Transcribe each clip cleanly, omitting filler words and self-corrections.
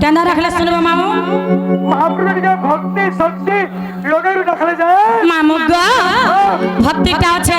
কেন রাখলে শুনবো মামু? মহাপ্রভুকে ভক্তি শক্তি লোকের রাখলে যায় মামু গো ভক্তিটা আছে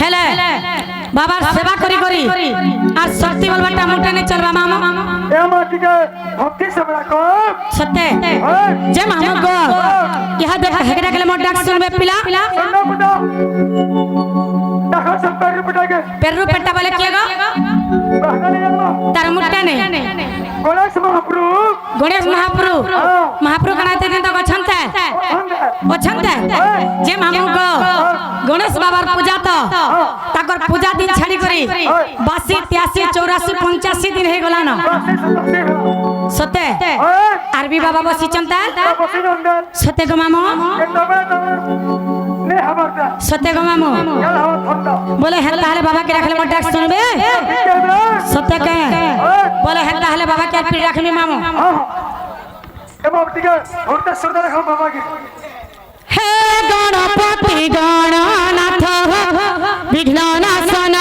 হেলে বাবার সেবা করি করি আর শক্তি বলবাটা মোটা নেই চলবা মামু। এ মাটিকে ভক্তি সেবা কর সত্যি যে মামু গো ইহা দেখা হেগে রাখলে মোট ডাক শুনবে পিলা सुनना पुटा देखो सब पैर पुटाके পেরু পেটা বলে কে গো कहना नहीं जानना তার মোটা নেই गणेश महाप्रभु গণেশ মহাপ্রভু মহাপ্রভু কানাতে দিন তো অছন্তে অছন্তে যে মামু গো গণেশ বাবার পূজা তো তাকর পূজা দিন ছাড়ি করি 82 83 84 85 দিন হয়ে গলা না সত্যি আরবি বাবা বসি চন্তা সত্যি গো মামু সত্যি গো মামু বলে হ্যাঁ তাহলে বাবাকে রাখলে মোট ডাক শুনবে সত্যি কে বলে হ্যাঁ তাহলে বাবাকে আর ফির রাখবি মামু হে গণপতি গণনাথ বিঘ্ন নাশন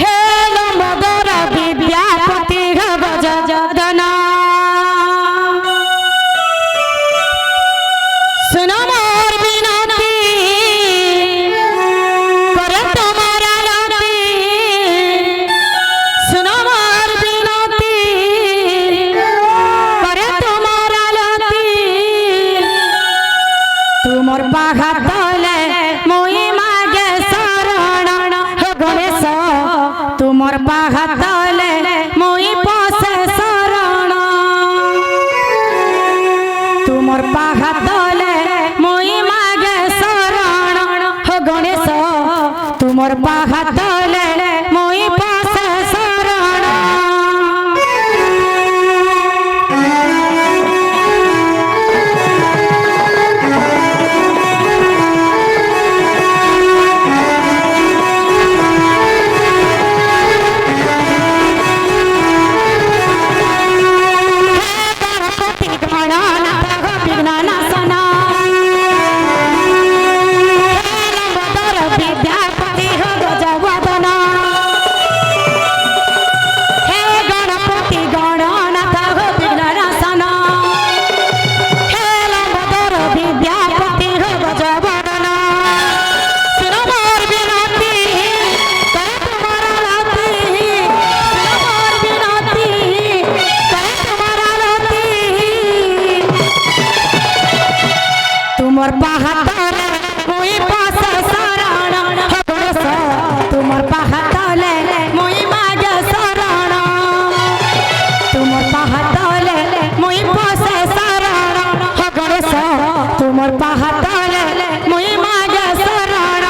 হে লম্বোদর বিদ্যাপতি গজ জদন শুনো মোর বিনতি করে তোমার আরতি শুনো মোর বিনতি করে তোমার আরতি তোমার বাঘা তলে মই মাগে শরণ হে গণেশ তোমার বাঘা তলে মই পসে শরণ তোমার বাঘা তলে মই মাগে শরণ হে গণেশ তোমার বাঘা তলে মই পসে শরণ তোমার পাহাড়ে মই পাশে শরণ হে গণেশ তোমার পাহাড়ে মই মাগে শরণ তোমার পাহাড়ে মই পাশে শরণ হে গণেশ তোমার পাহাড়ে মই মাগে শরণ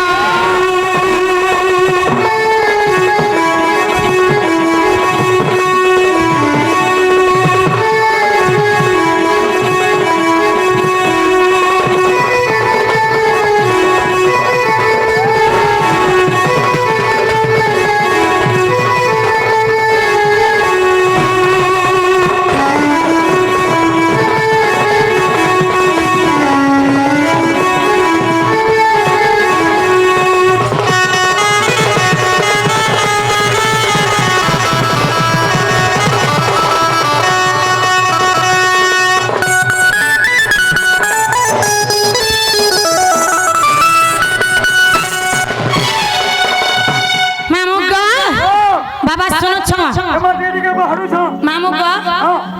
মামু গো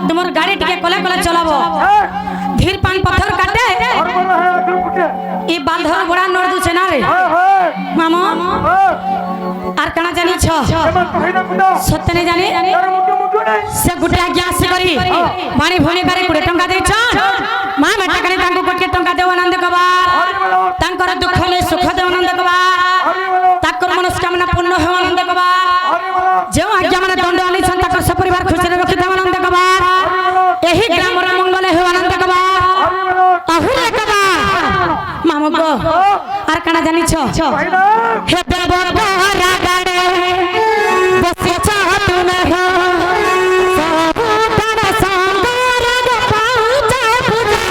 তোমার গাড়ি টিকে কলে কলে চলাবো ধীর পান পথর কাটে এই বাঁধর গোড়া নড় দুছে না রে মামু আর কানা জানিছ সত্য নেই জানি সে গুটে আজ্ঞা আসি করি বাণী ভণি বারে 20 টঙ্কা ଦେଇଛ মা বেটা কানে তাଙ୍କୁ 20 টঙ্কা দেও আনন্দ কবার তাଙ୍କର দুঃখ নে সুখ দেও আনন্দ কবার তাଙ୍କର মনস্কামনা পূর্ণ হেও আনন্দ কবার যে আজ্ঞা মানে দণ্ড আনিছন তাকৰ সপরিবার খুশি রে রখি দেও আনন্দ কবার এহি গ্রামর মঙ্গল হেও আনন্দ কবার তাহলে কবার মামু গো আর কানা জানিছ হে দেব বহরা গাড়ে বসেছ তুমি হো সবু তারা সঙ্গর পাউছে পূজা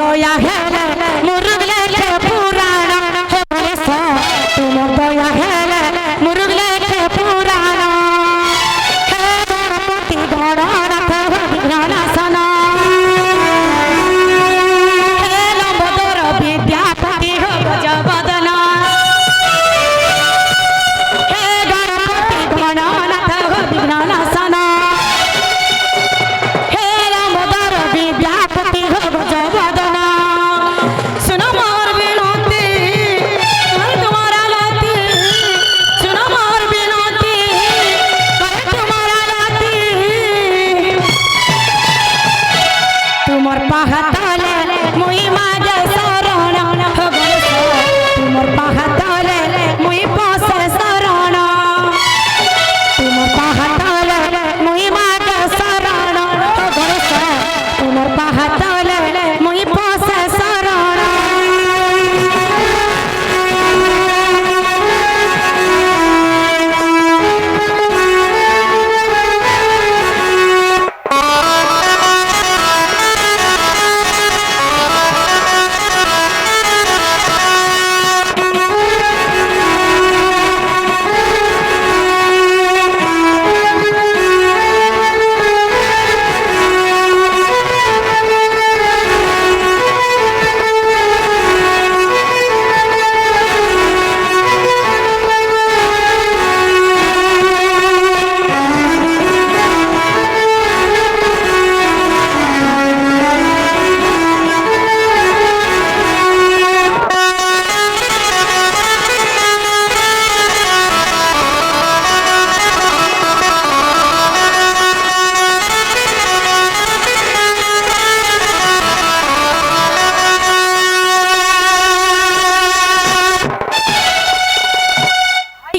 দয়া হেলে মুরুগ লেখে পুরাণ হে গণেশ তোমার দয়া হেলে মুরুগ লেখে পুরাণ হে গণপতি গণনাথ বিঘ্ননাশন হে লম্বোদর বিদ্যাপতি গজবদন হে গণপতি গণনাথ বিঘ্ননাশন হে লম্বোদর বিদ্যাপতি গজবদন सुनो मोर बिनती कर तुम्हारा लाती सुनो मोर बिनती कर तुम्हारा लाती तुमर पाहतले मुई मागे शरण हो गणेश तुमर पाहतले मुई पासे शरण तुमर पाहतले मुई मागे शरण हो गणेश तुमर पाहतले मुई पासे शरण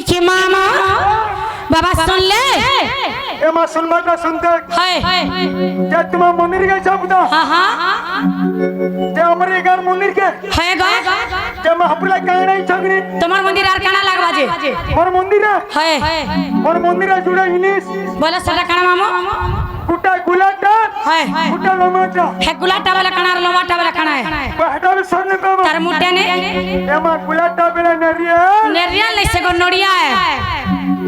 कि मामा बाबा सुन ले ए मां सुनबा का सुनते हाय जे तुम मंदिर के जाबुदा हाँ हाँ जे हमरे घर मंदिर के है गा जे महापुला काहे नहीं छगनी तुम्हार मंदिर आर काना लाग बाजे मोर मंदिर है मोर मंदिर जुड़ा इनिस बोले सदा काना मामो कुटा गुलाटा है कुटा लमाटा है गुलाटा वाला काना और लोमाटा वाला काना है पहटा भी सरने पे तार मुट्टे ने ए मां गुलाटा बेला नरिया नेरिया ले से गो नोड़िया है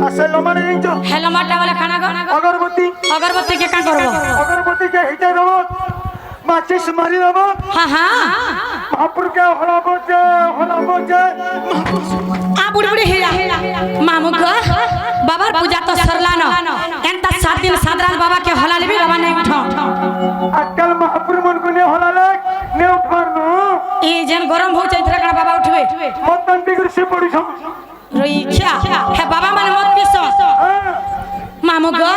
असे लमा नहीं जो है लोमाटा वाला काना गो अगरबत्ती के का करबो अगरबत्ती के हिटे दबो माचिस मारी दबो हाँ हाँ महापुर के हलाबो जे आ बुड़बुड़ी हिला मामू को बाबार पूजा तो सरला न एंता 7 दिन 7 रात बाबा के हला लेबी बाबा नहीं उठो अक्कल महापुर मन को ने हलाले ने उठबार न ए जेन गरम हो जाई थरा बाबा उठबे मतन बिगड़ से पड़ी छम रोई क्या है बाबा माने मत पिसो मामू को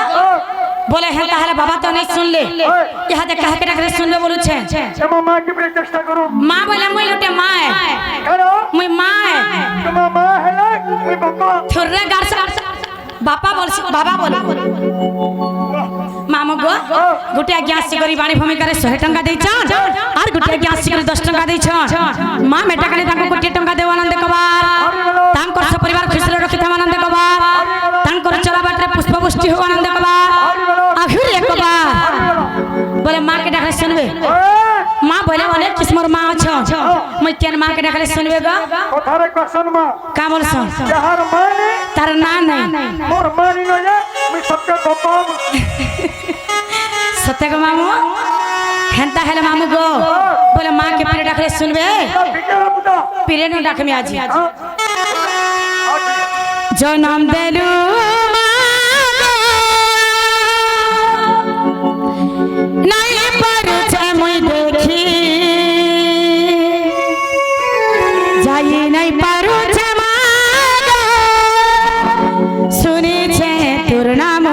बोले है ताहले बाबा तो नहीं सुन ले यहाँ देख कह के रख सुन ले बोलू छे ए मां की बड़ी चेष्टा करो मां बोले मुई लुटे मां है हेलो मुई मां है तुम मां है ना मुई बाबा थुर्रे गार बापा बोल मामू गो गुटिया ग्यास सिगरी बाणी भूमि करे 100 टंका देई छ और गुटिया ग्यास सिगरी 10 टंका देई छ मां बेटा कने ताको गुटिया टंका देव आनंद कबार तांकर सब परिवार खुशी रखि था आनंद कबार तांकर चला बाटरे पुष्प पुष्टि हो आनंद कबार आखिर एक बार बोले मां के डाकले सुनबे मां बोले बोले किस्मर मां छ मैं केन मां के डाकले सुनबे गो कोठारे क्वेश्चन मां का बोल स जहर माने तार ना नहीं मोर मानी न जा मैं सबके बाबा सत्य को मामू हेंता हेले मामू गो बोले मां के पीरे डाकले सुनबे बिकेरा बुदा पीरे नु डाक में आजी जन्म देलू नहीं पर मुई देखी जाई नहीं पारू सुनी छे तोर नाम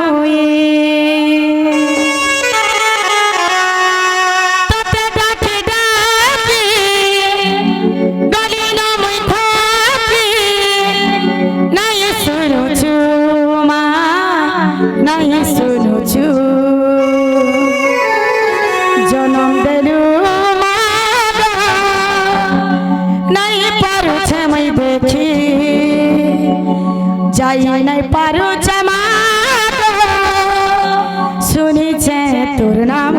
तोते डाकी डाकी गली न मुई खाकी नहीं सुनु छु मां नहीं सुनु छु जन्म देलू नहीं पारू छे मैं देखी जाई नहीं पारू छे सुनी छे तोर नाम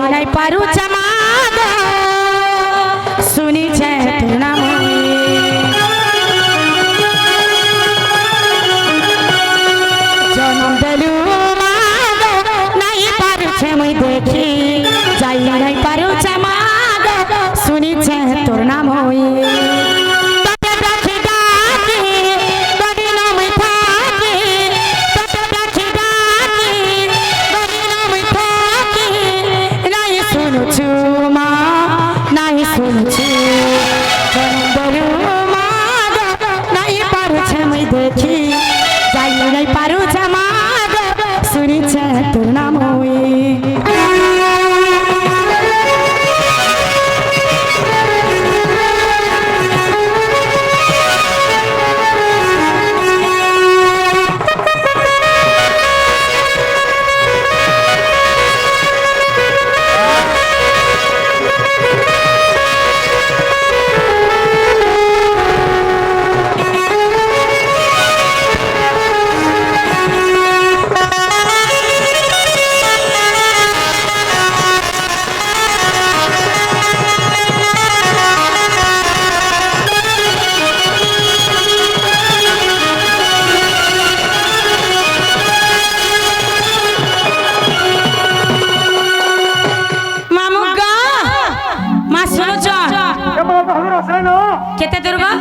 নাই পারু চমাগ শুনিছে তোর নাম জনম দেলু মাগ নাই পারুছে মই দেখি যাই নাই পারু চমাগ শুনিছে তোর নাম দেখি যাই নাই পারু জামাগ শুনিছে তোর নাম কেতে দুর্গা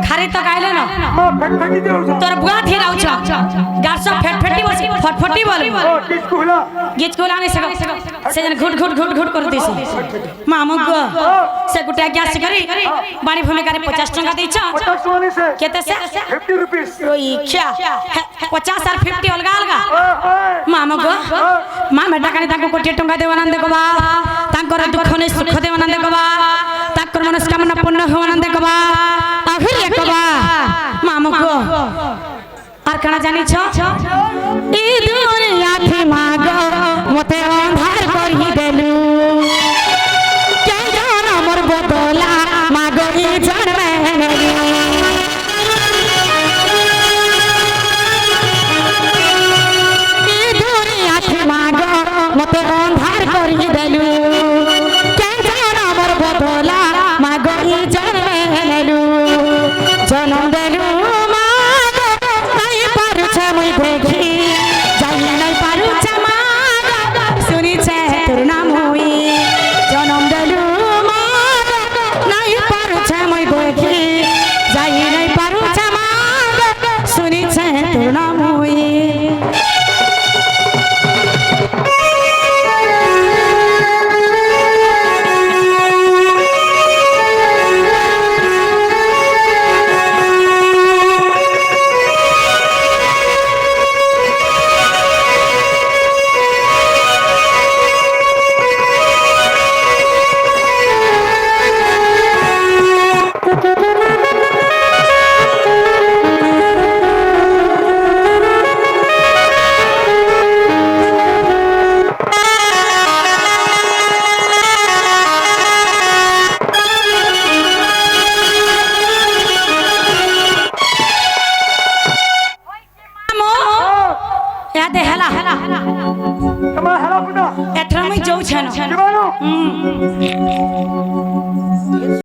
খারি তো গাইলে না তোর বুয়া থি রাউছ গাছ ফেটফেটি বসি ফটফটি বল গীত কোলা নে সে জন ঘুট ঘুট ঘুট ঘুট করতিস মামু গো সে গুটা গ্যাস করি বাড়ি ভূমিকারে 50 টাকা দিছ কেতে সে 50 rupees ওই খ্যা 50 আর 50 অলগা অলগা মামু গো মা মেটাকানি তাকে কোটি টাকা দেওয়ান দেখবা তাঙ্কর দুঃখ নেই সুখ দেওয়ান দেখবা তাকর মনস্কামনা পূর্ণ হওয়ান দেখবা আখির একবা মামু গো আর কানা জানিছ এই দুনিয়া থে মাগো মতে অন্ধার করি দেলু কে জান মোর বদলা মাগো ই জানবে নেলি এই দুনিয়া থে মাগো মতে অন্ধার করি দেলু কে জান মোর বদলা মাগো ই জানবে নেলু জনম দেলু মই দেখি যাই নাই পারু চমাগ শুনিছে তোর নাম জনম দেলু মাগ নাই পারুছে মই দেখি যাই নাই পারু চমাগ শুনিছে তোর নাম